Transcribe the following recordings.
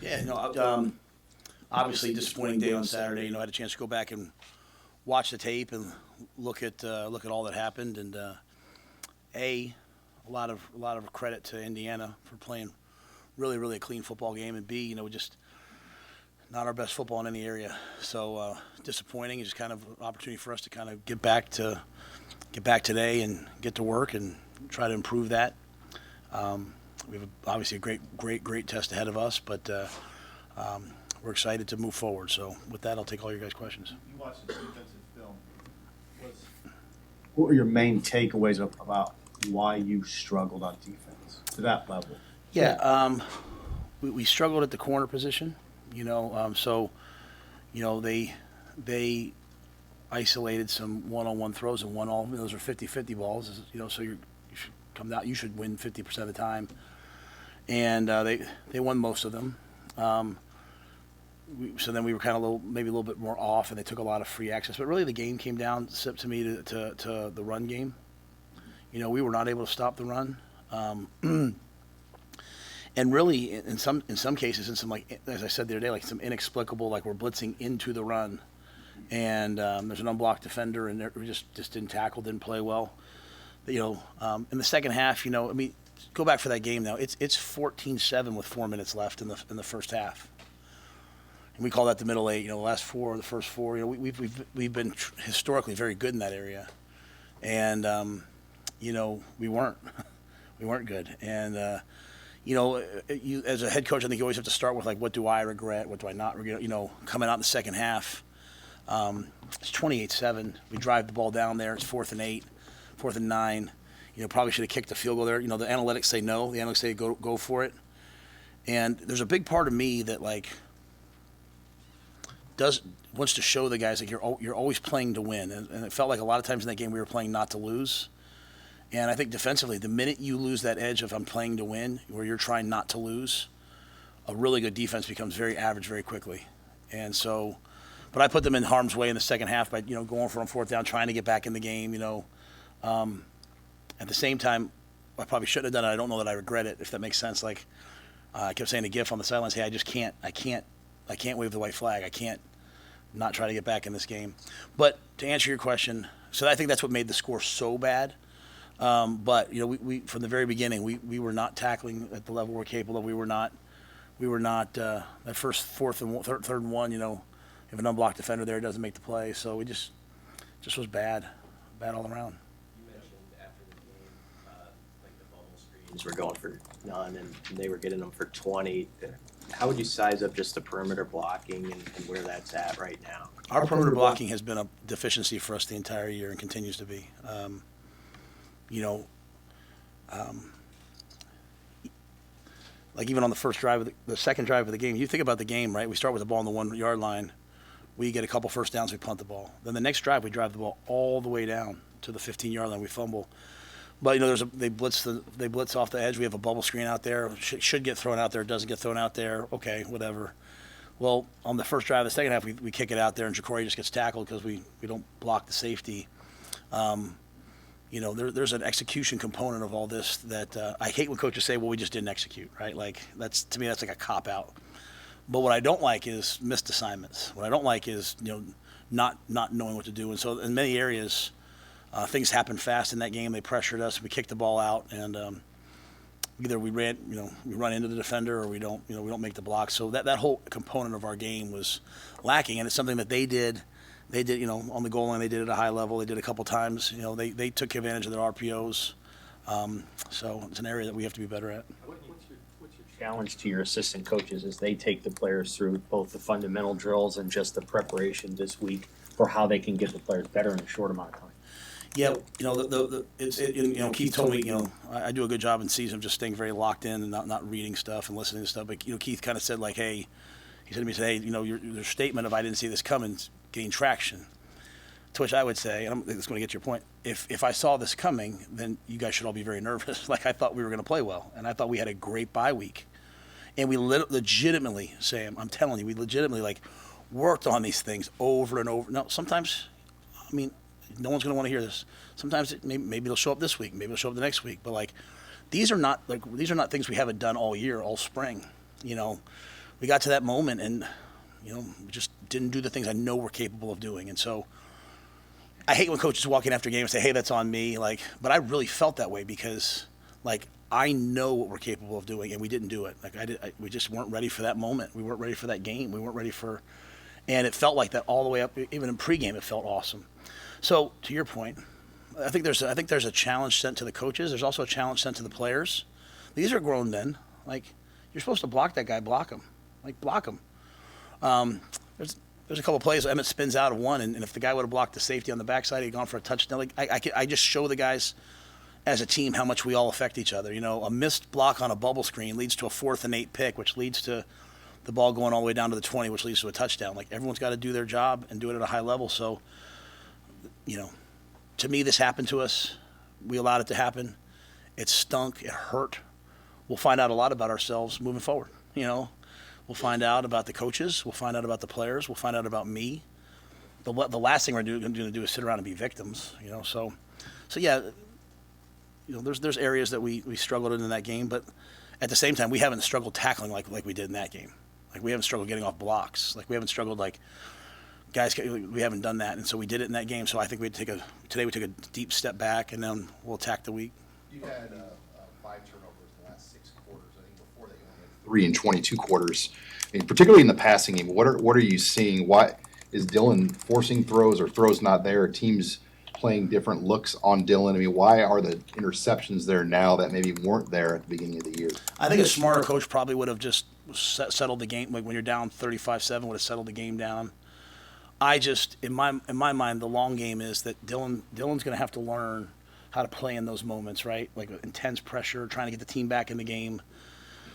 Yeah, obviously disappointing day on Saturday. I had a chance to go back and watch the tape and look at all that happened, and a lot of credit to Indiana for playing really a clean football game, and B, just not our best football in any area. So disappointing. It's just kind of an opportunity for us to kind of get back today and get to work and try to improve that. We have obviously a great test ahead of us, but we're excited to move forward. So with that, I'll take all your guys' questions. You watched the defensive film. What were your main takeaways about why you struggled on defense to that level? Yeah, we struggled at the corner position. They isolated some one-on-one throws and those are 50-50 balls. So you should come out. You should win 50% of the time, and they won most of them. So then we were kind of maybe a little bit more off, and they took a lot of free access. But really, the game came down to me to the run game. We were not able to stop the run, and really, in some cases, in some, like as I said the other day, like some inexplicable, like we're blitzing into the run, and there's an unblocked defender, and we just didn't tackle, didn't play well. In the second half, go back for that game now. It's 14-7 with 4 minutes left in the first half. And we call that the middle eight. The first four. We've been historically very good in that area, and we weren't good. And you as a head coach, I think you always have to start with like, what do I regret? What do I not regret? Coming out in the second half, it's 28-7. We drive the ball down there. It's 4th and 8, 4th and 9. Probably should have kicked the field goal there. The analytics say no. The analytics say go for it. And there's a big part of me that wants to show the guys you're always playing to win, and it felt like a lot of times in that game we were playing not to lose. And I think defensively, the minute you lose that edge of I'm playing to win, where you're trying not to lose, a really good defense becomes very average very quickly. And so, but I put them in harm's way in the second half by going for 4th down, trying to get back in the game. At the same time, I probably shouldn't have done it. I don't know that I regret it, if that makes sense. Like I kept saying to Giff on the sidelines, hey, I can't wave the white flag. I can't not try to get back in this game. But to answer your question, so I think that's what made the score so bad. But we from the very beginning we were not tackling at the level we're capable of. We were not that first 4th and 3rd and 1. If an unblocked defender there, doesn't make the play. So we just was bad all around. You mentioned after the game, like the bubble screens were going for none, and they were getting them for 20. How would you size up just the perimeter blocking and where that's at right now? Our perimeter blocking has been a deficiency for us the entire year and continues to be. Like even on the first drive, the second drive of the game, you think about the game, right? We start with the ball on the 1-yard line. We get a couple first downs, we punt the ball. Then the next drive, we drive the ball all the way down to the 15-yard line. We fumble. But they blitz off the edge. We have a bubble screen out there. Should get thrown out there. Doesn't get thrown out there. Okay, whatever. Well, on the first drive of the second half, we kick it out there, and Jimari just gets tackled because we don't block the safety. There's an execution component of all this that I hate when coaches say, well, we just didn't execute, right? Like to me, that's like a cop-out. But what I don't like is missed assignments. What I don't like is, not knowing what to do. And so in many areas, things happened fast in that game. They pressured us. We kicked the ball out, and either we run into the defender, or we don't make the block. So that whole component of our game was lacking, and it's something that they did. They did, on the goal line. They did it at a high level. They did a couple times. They took advantage of their RPOs. So it's an area that we have to be better at. What's your challenge to your assistant coaches as they take the players through both the fundamental drills and just the preparation this week for how they can get the players better in a short amount of time? Yeah, Keith told me, I do a good job in season of just staying very locked in and not reading stuff and listening to stuff. But Keith kind of said like, hey, he said to me, your statement of I didn't see this coming gained traction. To which I would say, and I'm just going to get your point, if I saw this coming, then you guys should all be very nervous. Like I thought we were going to play well, and I thought we had a great bye week, and we legitimately, Sam, I'm telling you, we legitimately worked on these things over and over. Now sometimes, no one's going to want to hear this. Sometimes maybe they'll show up this week, maybe they'll show up the next week. But these are not things we haven't done all year, all spring. we got to that moment, and we just didn't do the things I know we're capable of doing. And so I hate when coaches walk in after games and say, "Hey, that's on me." But I really felt that way because I know what we're capable of doing, and we didn't do it. We just weren't ready for that moment. We weren't ready for that game. We weren't ready for, and it felt like that all the way up. Even in pregame, it felt awesome. So to your point, I think there's a challenge sent to the coaches. There's also a challenge sent to the players. These are grown men. You're supposed to block that guy. Block him. Block him. There's a couple of plays. Emmett spins out of one, and if the guy would have blocked the safety on the backside, he'd gone for a touchdown. I just show the guys as a team how much we all affect each other. A missed block on a bubble screen leads to a 4th and 8 pick, which leads to the ball going all the way down to the 20, which leads to a touchdown. Everyone's got to do their job and do it at a high level. So, to me, this happened to us. We allowed it to happen. It stunk. It hurt. We'll find out a lot about ourselves moving forward. We'll find out about the coaches. We'll find out about the players. We'll find out about me. The last thing we're going to do is sit around and be victims. So yeah. There's areas that we struggled in that game, but at the same time, we haven't struggled tackling like we did in that game. We haven't struggled getting off blocks. We haven't struggled guys. We haven't done that, and so we did it in that game. So I think today we took a deep step back, and then we'll attack the week. You had 5 turnovers in the last 6 quarters. I think before that you only had 3 in 22 quarters. I mean, particularly in the passing game, what are you seeing? Why is Dylan forcing throws or throws not there? Teams playing different looks on Dylan? I mean, why are the interceptions there now that maybe weren't there at the beginning of the year? I think a smarter coach probably would have just settled the game. When you're down 35-7, would have settled the game down. In my mind, the long game is that Dylan's going to have to learn how to play in those moments, right? Intense pressure, trying to get the team back in the game.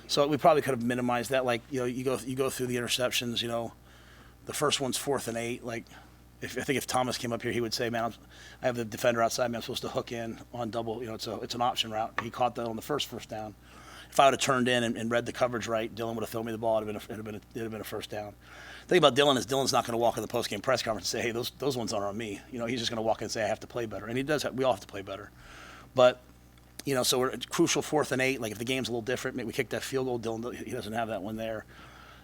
So we probably could have minimized that. You go through the interceptions. The first one's 4th and 8. I think if Thomas came up here, he would say, "Man, I have the defender outside me. I'm supposed to hook in on double. It's an option route." He caught that on the first down. If I would have turned in and read the coverage right, Dylan would have thrown me the ball. It'd have been a first down. The thing about Dylan is Dylan's not going to walk in the postgame press conference and say, "Hey, those ones aren't on me." He's just going to walk in and say, "I have to play better," and he does. We all have to play better, but. So we're crucial 4th and 8. If the game's a little different, maybe we kick that field goal. Dylan, he doesn't have that one there.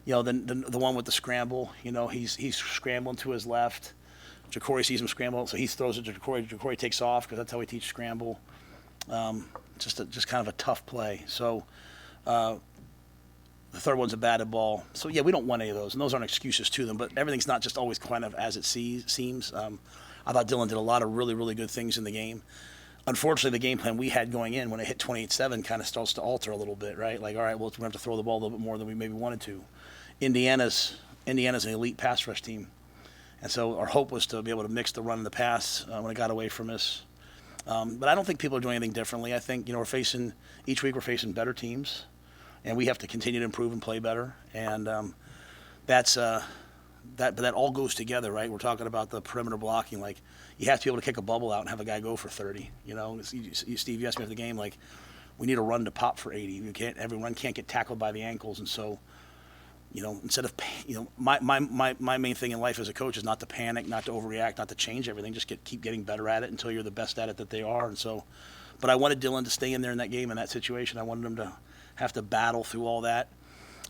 Then the one with the scramble. He's scrambling to his left. Ja'Cory sees him scramble, so he throws it to Ja'Cory. Ja'Cory takes off because that's how we teach scramble. Just kind of a tough play. So the third one's a batted ball. So yeah, we don't want any of those, and those aren't excuses to them. But everything's not just always kind of as it seems. I thought Dylan did a lot of really, really good things in the game. Unfortunately, the game plan we had going in when it hit 28-7 kind of starts to alter a little bit, right? All right, well, we're going to have to throw the ball a little bit more than we maybe wanted to. Indiana's an elite pass rush team. And so our hope was to be able to mix the run and the pass when it got away from us. But I don't think people are doing anything differently. I think, each week we're facing better teams, and we have to continue to improve and play better. And but that all goes together, right? We're talking about the perimeter blocking. You have to be able to kick a bubble out and have a guy go for 30. Steve, you asked me after the game, we need a run to pop for 80. Every run can't get tackled by the ankles, and so, instead of, my main thing in life as a coach is not to panic, not to overreact, not to change everything. Just keep getting better at it until you're the best at it that they are. And so, but I wanted Dylan to stay in there in that game, in that situation. I wanted him to have to battle through all that.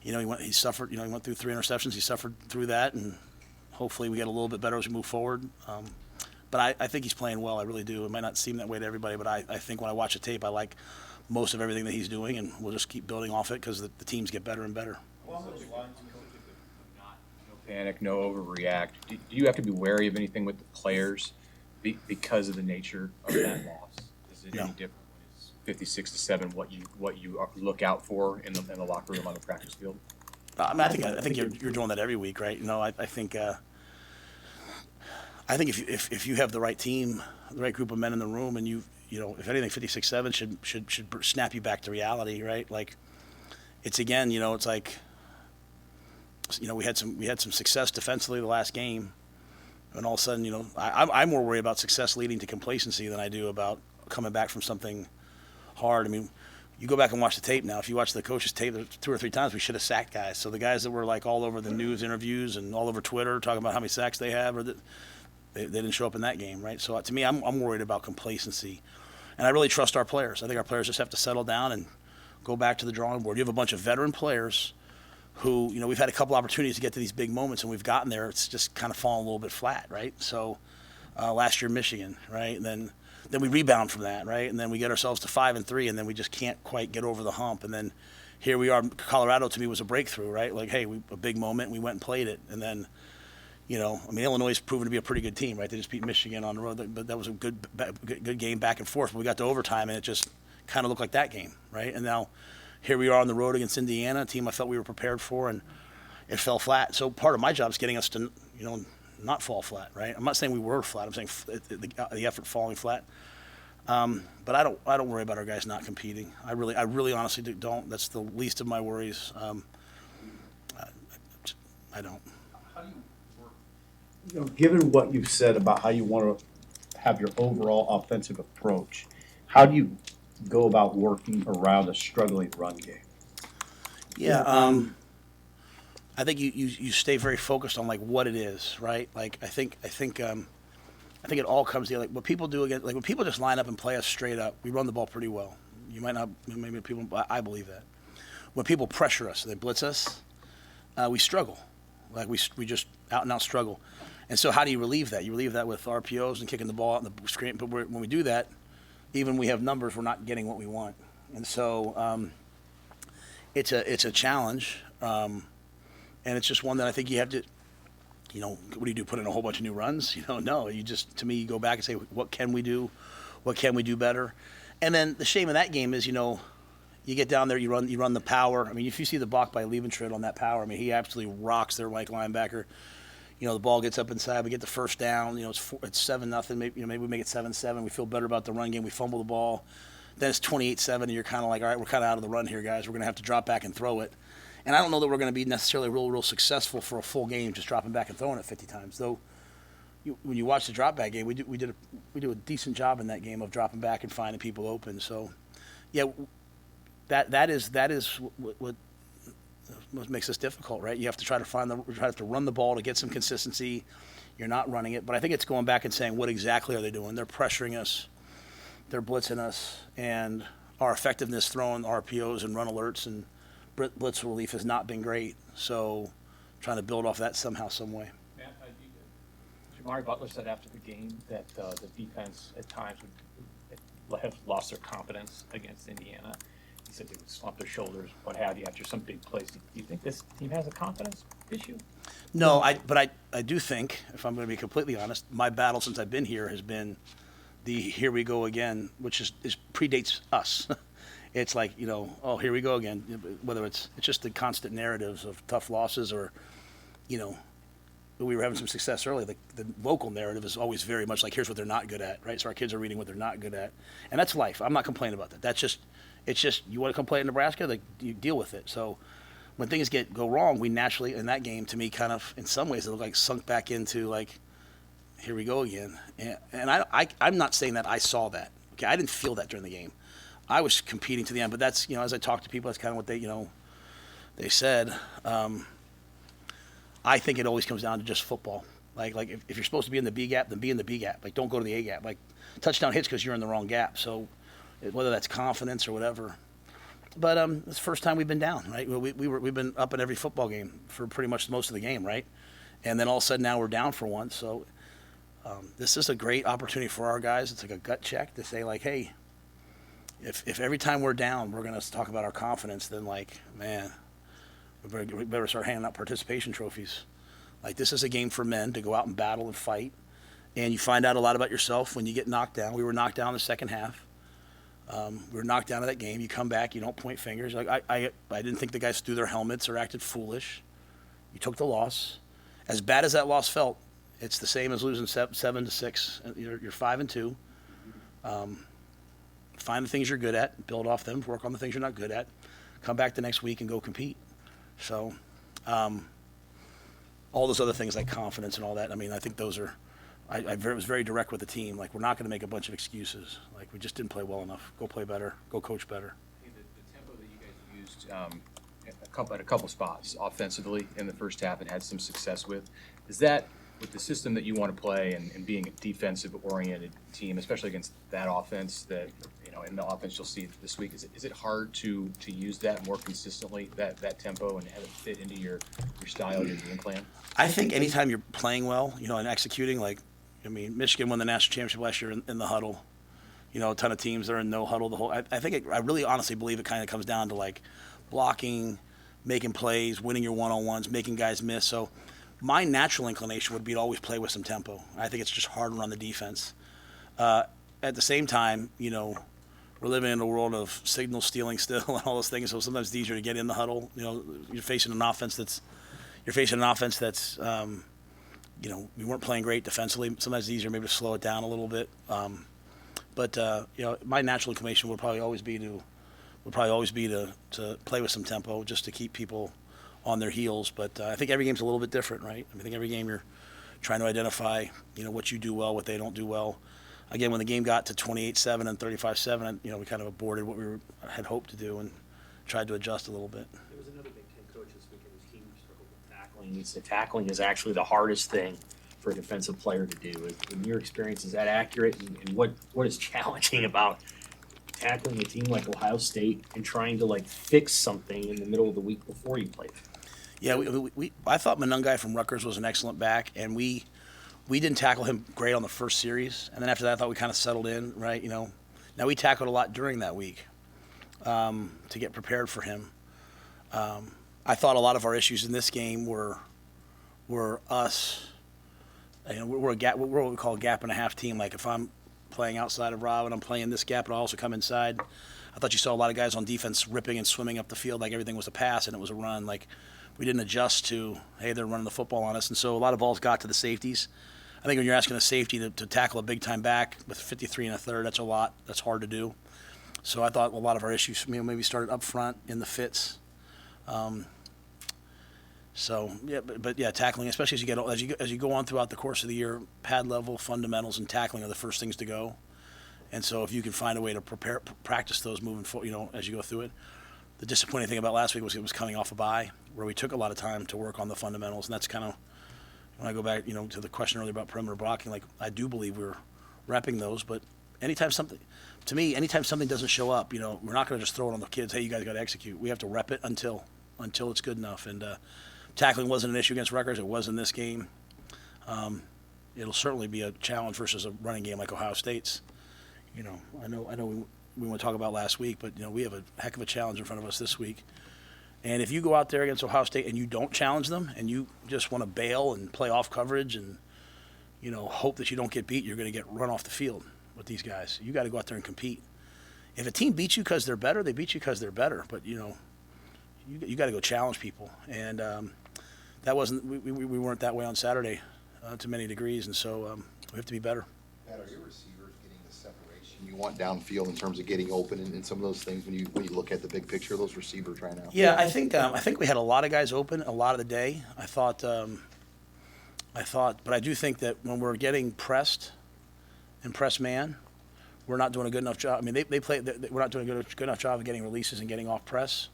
He suffered. He went through 3 interceptions. He suffered through that, and hopefully we get a little bit better as we move forward. But I think he's playing well. I really do. It might not seem that way to everybody, but I think when I watch the tape, I like most of everything that he's doing, and we'll just keep building off it because the teams get better and better. Along those lines, No panic, no overreact. Do you have to be wary of anything with the players because of the nature of that loss? Is it No. any different when it's 56-7? What you look out for in the locker room on the practice field? I think you're doing that every week, right? I think if you have the right team, the right group of men in the room, and if anything, 56-7 should snap you back to reality, right? It's again, it's we had some success defensively the last game, and all of a sudden, I'm more worried about success leading to complacency than I do about coming back from something hard. I mean, you go back and watch the tape now. If you watch the coach's tape, 2 or 3 times we should have sacked guys. So the guys that were all over the news interviews and all over Twitter talking about how many sacks they have, they didn't show up in that game, right? So to me, I'm worried about complacency, and I really trust our players. I think our players just have to settle down and go back to the drawing board. You have a bunch of veteran players who, we've had a couple opportunities to get to these big moments, and we've gotten there. It's just kind of fallen a little bit flat, right? So last year, Michigan, right? And then we rebound from that, right? And then we get ourselves to 5-3, and then we just can't quite get over the hump. And then here we are. Colorado, to me, was a breakthrough, right? Like, hey, a big moment. We went and played it. And then, Illinois has proven to be a pretty good team, right? They just beat Michigan on the road, but that was a good game back and forth. But we got to overtime, and it just kind of looked like that game, right? And now here we are on the road against Indiana, a team I felt we were prepared for, and it fell flat. So part of my job is getting us to, not fall flat, right? I'm not saying we were flat. I'm saying the effort falling flat. But I don't worry about our guys not competing. I really honestly don't. That's the least of my worries. I don't. How do you work? Given what you've said about how you want to have your overall offensive approach, how do you go about working around a struggling run game? Yeah, I think you stay very focused on like what it is, right? Like I think it all comes together. Like what people do again, like when people just line up and play us straight up, we run the ball pretty well. You might not, maybe people, I believe that. When people pressure us, they blitz us, we struggle. Like we just out and out struggle. And so how do you relieve that? You relieve that with RPOs and kicking the ball out in the screen. But when we do that, even when we have numbers, we're not getting what we want. And so it's a challenge. And it's just one that I think you have to, what do you do? Put in a whole bunch of new runs? No. You just, to me, you go back and say, what can we do? What can we do better? And then the shame of that game is, you get down there, you run the power. I mean, if you see the block by Liebentritt on that power, I mean, he absolutely rocks their Mike linebacker. The ball gets up inside. We get the first down. It's 7-0. Maybe we make it 7-7. We feel better about the run game. We fumble the ball. Then it's 28-7, and you're kind of like, all right, we're kind of out of the run here, guys. We're going to have to drop back and throw it. And I don't know that we're going to be necessarily real successful for a full game just dropping back and throwing it 50 times. Though, when you watch the drop back game, we do a decent job in that game of dropping back and finding people open. So, yeah, that is what makes this difficult, right? You have to try to run the ball to get some consistency. You're not running it, but I think it's going back and saying what exactly are they doing? They're pressuring us, they're blitzing us, and our effectiveness throwing RPOs and run alerts and blitz relief has not been great. So trying to build off that somehow, some way. Matt, Jimari Butler said after the game that the defense at times would have lost their confidence against Indiana. He said they would slump their shoulders, what have you, after some big plays. Do you think this team has a confidence issue? No, but I do think, if I'm going to be completely honest, my battle since I've been here has been the here we go again, which is predates us. It's like, oh, here we go again. Whether it's just the constant narratives of tough losses or, we were having some success early. The local narrative is always very much like, here's what they're not good at, right? So our kids are reading what they're not good at. And that's life. I'm not complaining about that. It's just, you want to come play in Nebraska, like, you deal with it. So when things go wrong, we naturally, in that game, to me, kind of, in some ways, it looked like sunk back into, like, here we go again. And I'm not saying that I saw that. Okay, I didn't feel that during the game. I was competing to the end, but that's, as I talk to people, that's kind of what they said. I think it always comes down to just football. Like if you're supposed to be in the B gap, then be in the B gap. Like, don't go to the A gap. Like, touchdown hits because you're in the wrong gap. So whether that's confidence or whatever. But it's the first time we've been down, right? We've been up in every football game for pretty much most of the game, right? And then all of a sudden now we're down for one. So this is a great opportunity for our guys. It's like a gut check to say, like, hey, if every time we're down we're going to talk about our confidence, then, like, man, we better start handing out participation trophies. Like, this is a game for men to go out and battle and fight. And you find out a lot about yourself when you get knocked down. We were knocked down in the second half. We were knocked down of that game. You come back, you don't point fingers. Like, I didn't think the guys threw their helmets or acted foolish. You took the loss. As bad as that loss felt, it's the same as losing 7-6. You're 5-2. Find the things you're good at, build off them, work on the things you're not good at, come back the next week and go compete. So all those other things like confidence and all that, I mean, I think those are, I was very direct with the team. Like, we're not going to make a bunch of excuses. Like, we just didn't play well enough. Go play better. Go coach better. Hey, the tempo that you guys used at a couple spots offensively in the first half and had some success with, is that with the system that you want to play and being a defensive-oriented team, especially against that offense that, in the offense you'll see this week, is it hard to use that more consistently, that tempo, and have it fit into your style, your game plan? I think anytime you're playing well, and executing, Michigan won the national championship last year in the huddle. A ton of teams are in no huddle the whole. I really honestly believe it kind of comes down to blocking, making plays, winning your one-on-ones, making guys miss. So my natural inclination would be to always play with some tempo. I think it's just harder on the defense. At the same time, we're living in a world of signal stealing still and all those things. So sometimes it's easier to get in the huddle. You're facing an offense that's, we weren't playing great defensively. Sometimes it's easier maybe to slow it down a little bit. But my natural inclination would probably always be to play with some tempo just to keep people on their heels. But I think every game's a little bit different, right? I think every game you're trying to identify, what you do well, what they don't do well. Again, when the game got to 28-7 and 35-7, we kind of aborted what we had hoped to do and tried to adjust a little bit. There was another Big Ten coach this weekend whose team struggled with tackling. He said tackling is actually the hardest thing for a defensive player to do. In your experience, is that accurate? And what is challenging about tackling a team like Ohio State and trying to fix something in the middle of the week before you play them? Yeah, I thought Monungai from Rutgers was an excellent back, and we didn't tackle him great on the first series, and then after that I thought we kind of settled in, right? Now we tackled a lot during that week to get prepared for him. I thought a lot of our issues in this game were us. We're what we call a gap and a half team. If I'm playing outside of Rob and I'm playing this gap, and I also come inside. I thought you saw a lot of guys on defense ripping and swimming up the field like everything was a pass and it was a run. We didn't adjust to, hey, they're running the football on us. And so a lot of balls got to the safeties. I think when you're asking a safety to tackle a big-time back with 53 and a third, that's a lot. That's hard to do. So I thought a lot of our issues maybe started up front in the fits. Tackling, especially as you go on throughout the course of the year, pad level, fundamentals, and tackling are the first things to go. And so if you can find a way to practice those moving forward, as you go through it. The disappointing thing about last week was it was coming off a bye where we took a lot of time to work on the fundamentals, and that's kind of when I go back, to the question earlier about perimeter blocking. I do believe we're repping those, but anytime something doesn't show up, we're not going to just throw it on the kids. Hey, you guys got to execute. We have to rep it until it's good enough. And tackling wasn't an issue against Rutgers. It was in this game. It'll certainly be a challenge versus a running game like Ohio State's. I know we want to talk about last week, but we have a heck of a challenge in front of us this week. And if you go out there against Ohio State and you don't challenge them and you just want to bail and play off coverage and hope that you don't get beat, you're going to get run off the field with these guys. You got to go out there and compete. If a team beats you because they're better, they beat you because they're better. But you got to go challenge people, and that wasn't we weren't that way on Saturday to many degrees, and so we have to be better. Matt, are your receivers getting the separation you want downfield in terms of getting open and some of those things when you look at the big picture of those receivers right now? Yeah, I think we had a lot of guys open a lot of the day. I thought, but I do think that when we're getting pressed and press man, we're not doing a good enough job. We're not doing a good enough job of getting releases and getting off press.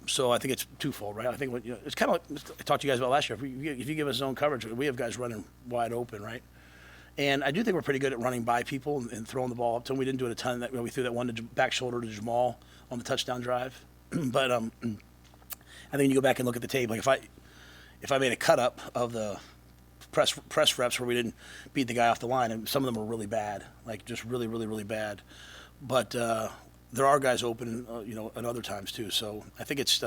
So I think it's twofold, right? I think it's kind of like I talked to you guys about last year. If you give us zone coverage, we have guys running wide open, right? And I do think we're pretty good at running by people and throwing the ball up to them. We didn't do it a ton. We threw that one back shoulder to Jamal on the touchdown drive. But I think when you go back and look at the tape, if I made a cut up of the press reps where we didn't beat the guy off the line, and some of them were really bad, just really, really, really bad. But there are guys open, at other times too. So I think it's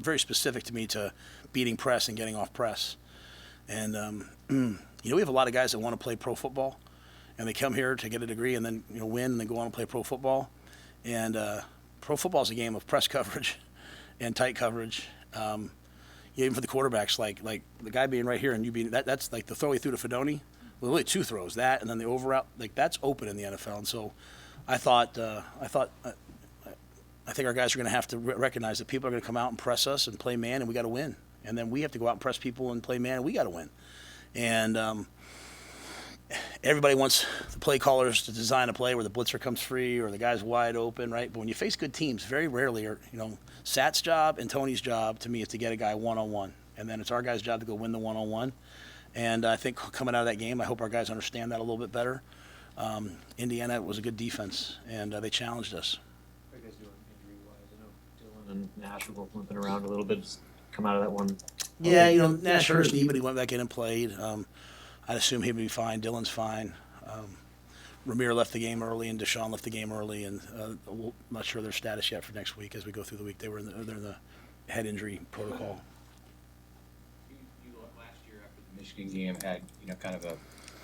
very specific to me to beating press and getting off press. And we have a lot of guys that want to play pro football, and they come here to get a degree and then win and then go on and play pro football. And pro football is a game of press coverage and tight coverage. Even for the quarterbacks, like the guy being right here and you being that's like the throw he threw to Fedoni. Well, really two throws, that and then the over route, that's open in the NFL. And so I think our guys are going to have to recognize that people are going to come out and press us and play man, and we got to win. And then we have to go out and press people and play man, and we got to win. And everybody wants the play callers to design a play where the blitzer comes free or the guy's wide open, right? But when you face good teams, very rarely Sat's job and Tony's job to me is to get a guy one-on-one. And then it's our guy's job to go win the one-on-one. And I think coming out of that game, I hope our guys understand that a little bit better. Indiana was a good defense, and they challenged us. How are you guys doing injury-wise? I know Dylan and Nash were both limping around a little bit. Just come out of that one. Yeah, Nash hurt his knee, but he went back in and played. I'd assume he'd be fine. Dylan's fine. Ramir left the game early, and Deshaun left the game early, and we're not sure their status yet for next week as we go through the week. They're in the head injury protocol. You last year after the Michigan game had, kind of a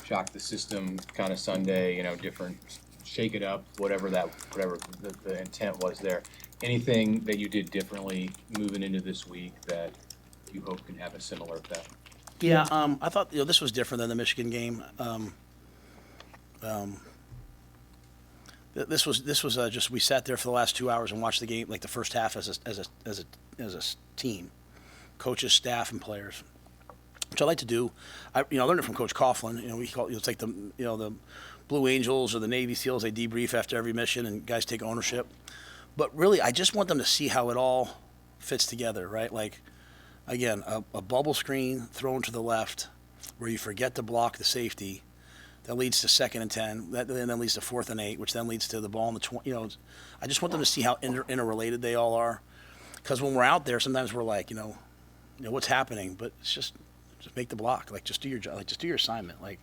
shock the system kind of Sunday, different, shake it up, whatever the intent was there. Anything that you did differently moving into this week that you hope can have a similar effect? Yeah, I thought this was different than the Michigan game. This was just we sat there for the last 2 hours and watched the game, like the first half as a team, coaches, staff, and players, which I like to do. I learned it from Coach Coughlin. We call it's like the Blue Angels or the Navy SEALs. They debrief after every mission and guys take ownership. But really, I just want them to see how it all fits together, right? Like, again, a bubble screen thrown to the left where you forget to block the safety. That leads to 2nd and 10. That then leads to 4th and 8, which then leads to the ball in the 20. I just want them to see how interrelated they all are. Because when we're out there, sometimes we're like, what's happening? But it's just make the block. Like, just do your job. Like, just do your assignment. Like,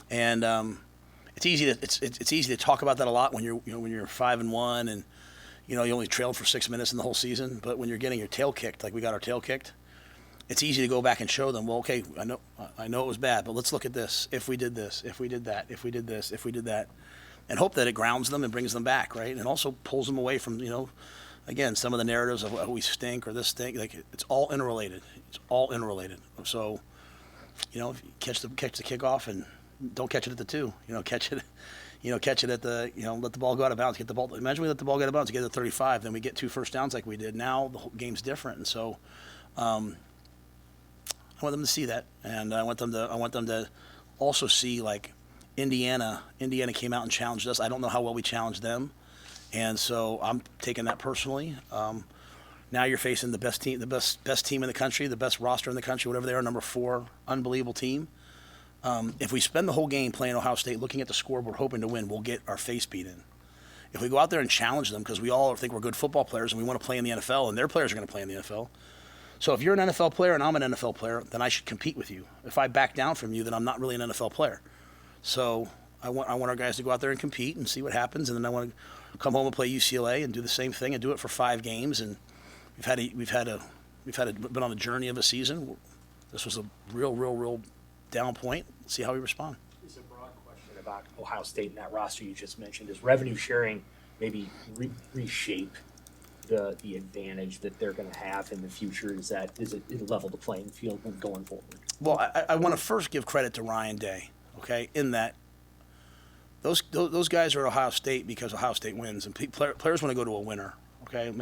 and it's easy to talk about that a lot when you're 5-1 and you only trailed for 6 minutes in the whole season. But when you're getting your tail kicked, like we got our tail kicked, it's easy to go back and show them, well, okay, I know it was bad, but let's look at this. If we did this, if we did that, if we did this, if we did that, and hope that it grounds them and brings them back, right? And also pulls them away from, again, some of the narratives of we stink or this stink. Like, it's all interrelated. It's all interrelated. So, if you catch the kickoff and don't catch it at the 2, catch it at the, let the ball go out of bounds, get the ball. Imagine we let the ball go out of bounds, get it at 35, then we get 2 first downs like we did. Now the whole game's different, and so. I want them to see that, and I want them to also see, like, Indiana came out and challenged us. I don't know how well we challenged them, and so I'm taking that personally. Now you're facing the best team in the country, the best roster in the country, whatever they are, number 4, unbelievable team. If we spend the whole game playing Ohio State, looking at the scoreboard, hoping to win, we'll get our face beat in. If we go out there and challenge them, because we all think we're good football players and we want to play in the NFL, and their players are going to play in the NFL. So if you're an NFL player and I'm an NFL player, then I should compete with you. If I back down from you, then I'm not really an NFL player. So I want our guys to go out there and compete and see what happens, and then I want to come home and play UCLA and do the same thing and do it for 5 games. And we've been on a journey of a season. This was a real down point. Let's see how we respond. It's a broad question about Ohio State and that roster you just mentioned. Is revenue sharing maybe reshape the advantage that they're going to have in the future? Is it level the playing field going forward? Well, I want to first give credit to Ryan Day, okay, in that those guys are at Ohio State because Ohio State wins, and players want to go to a winner, okay?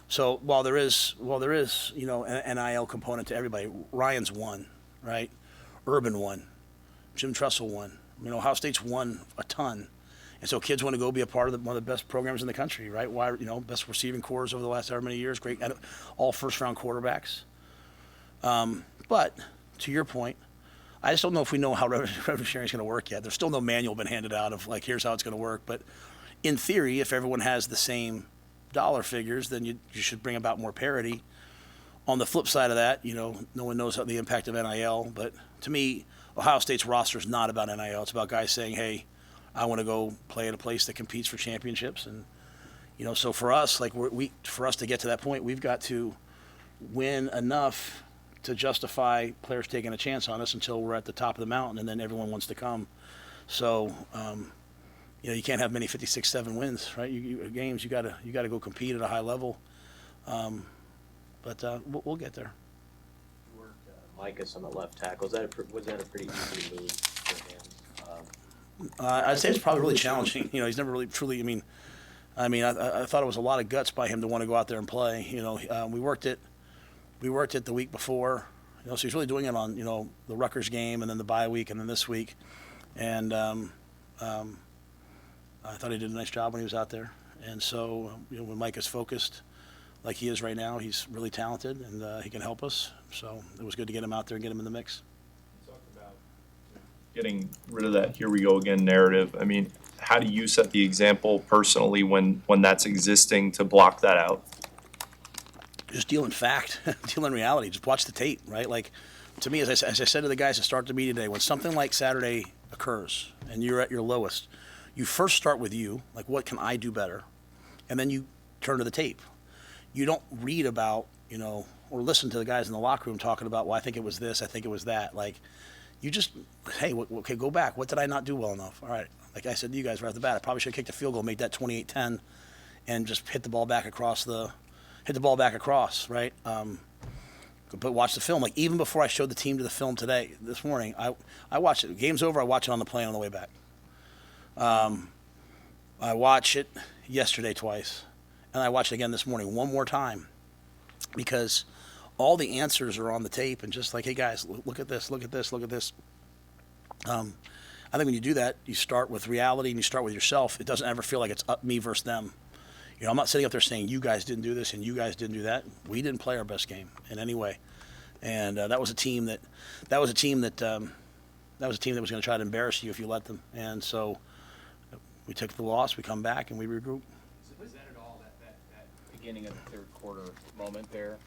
So while there is an NIL component to everybody, Ryan's won, right? Urban won, Jim Tressel won. Ohio State's won a ton. And so kids want to go be a part of one of the best programs in the country, right? Why, best receiving corps over the last however many years, great, all first-round quarterbacks. But to your point, I just don't know if we know how revenue sharing is going to work yet. There's still no manual been handed out of, like, here's how it's going to work. But in theory, if everyone has the same dollar figures, then you should bring about more parity. On the flip side of that, no one knows the impact of NIL. But to me, Ohio State's roster is not about NIL. It's about guys saying, hey, I want to go play at a place that competes for championships. And, so for us, like for us to get to that point, we've got to win enough to justify players taking a chance on us until we're at the top of the mountain, and then everyone wants to come. So, you can't have many 56-7 wins, right? Games, you got to go compete at a high level. But we'll get there. You worked Micah on the left tackle. Was that a pretty easy move for him? I'd say it's probably really challenging. He's never really truly. I thought it was a lot of guts by him to want to go out there and play. We worked it the week before. So he's really doing it on the Rutgers game and then the bye week and then this week. And I thought he did a nice job when he was out there. And so when Mike is focused like he is right now, he's really talented and he can help us. So it was good to get him out there and get him in the mix. getting rid of that "here we go again" narrative. I mean, how do you set the example personally when that's existing to block that out? Just deal in fact, deal in reality. Just watch the tape, right? Like, to me, as I said to the guys to start the meeting today, when something like Saturday occurs and you're at your lowest, you first start with you, like, what can I do better? And then you turn to the tape. You don't read about, or listen to the guys in the locker room talking about, well, I think it was this, I think it was that. Like, you just, hey, okay, go back. What did I not do well enough? All right, like I said to you guys right off the bat, I probably should have kicked a field goal, made that 28-10, and just hit the ball back across, right? But watch the film. Like, even before I showed the team to the film this morning, I watched it. Game's over, I watch it on the plane on the way back. I watched it yesterday twice, and I watched it again this morning one more time, because all the answers are on the tape, and just like, hey guys, look at this, look at this, look at this. I think when you do that, you start with reality and you start with yourself. It doesn't ever feel like it's up me versus them. I'm not sitting up there saying you guys didn't do this and you guys didn't do that. We didn't play our best game in any way, and that was a team that was going to try to embarrass you if you let them. And so we took the loss. We come back and we regroup. Was that at all that beginning of the third quarter moment there?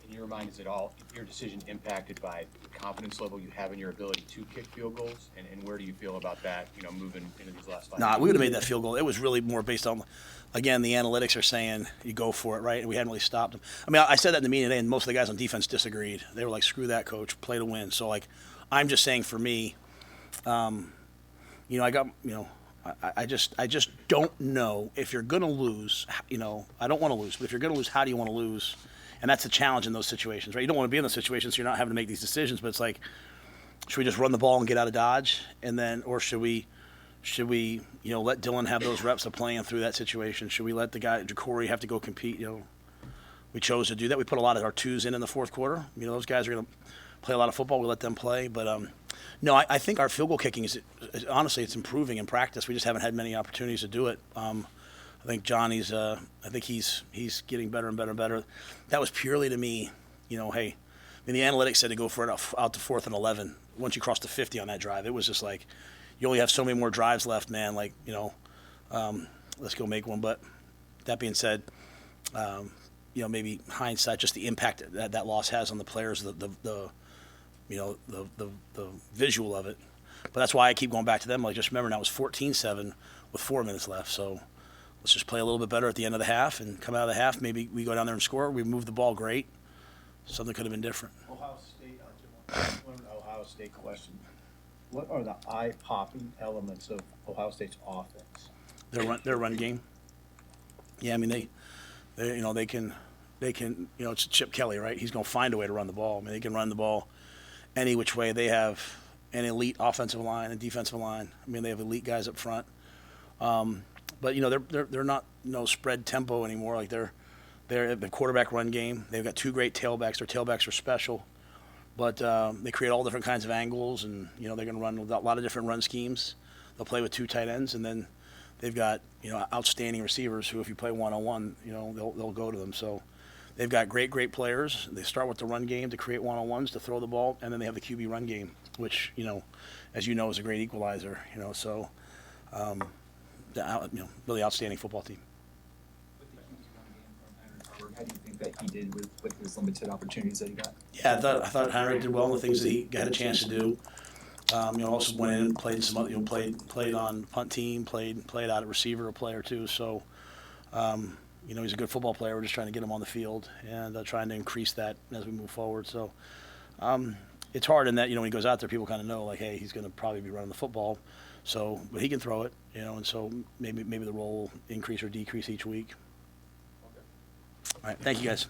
In your mind, is it all your decision impacted by the confidence level you have in your ability to kick field goals? And where do you feel about that, moving into these last 5 Nah, we would have made that field goal. It was really more based on, again, the analytics are saying you go for it, right? And we hadn't really stopped them. I mean, I said that in the meeting today, and most of the guys on defense disagreed. They were like, screw that, coach, play to win. So, like, I'm just saying for me, I just don't know if you're going to lose, I don't want to lose, but if you're going to lose, how do you want to lose? And that's the challenge in those situations, right? You don't want to be in those situations, so you're not having to make these decisions, but it's like, should we just run the ball and get out of Dodge? And then, or should we, let Dylan have those reps of playing through that situation? Should we let the guy, Jimari, have to go compete? We chose to do that. We put a lot of our twos in the fourth quarter. Those guys are going to play a lot of football. We let them play. But, no, I think our field goal kicking is honestly, it's improving in practice. We just haven't had many opportunities to do it. I think Johnny's, he's getting better and better and better. That was purely to me, hey, the analytics said to go for it out to 4th and 11. Once you cross the 50 on that drive, it was just like, you only have so many more drives left, man. Like, let's go make one. But that being said, maybe hindsight, just the impact that loss has on the players, the visual of it. But that's why I keep going back to them. Like, just remember, now it was 14-7 with 4 minutes left. So let's just play a little bit better at the end of the half and come out of the half. Maybe we go down there and score. We move the ball great. Something could have been different. Ohio State, Ohio State question. What are the eye-popping elements of Ohio State's offense? Their run game. Yeah, I mean they can it's Chip Kelly, right? He's going to find a way to run the ball. I mean, they can run the ball any which way. They have an elite offensive line and defensive line. I mean, they have elite guys up front. But they're not spread tempo anymore. Like they're the quarterback run game. They've got 2 great tailbacks. Their tailbacks are special, but they create all different kinds of angles, and they're going to run a lot of different run schemes. They'll play with 2 tight ends, and then they've got outstanding receivers who, if you play one-on-one, they'll go to them. So they've got great players. They start with the run game to create one-on-ones to throw the ball, and then they have the QB run game, which as you know, is a great equalizer. So. Really outstanding football team. How do you think that he did with his limited opportunities that he got? Yeah, I thought Heinrich did well in the things that he had a chance to do. Also went in and played some other, played on punt team, played out at receiver a play or two. So, he's a good football player. We're just trying to get him on the field and trying to increase that as we move forward. So, it's hard in that when he goes out there, people kind of know like, hey, he's going to probably be running the football. So, but he can throw it, and so maybe the role will increase or decrease each week. Okay. All right, thank you guys.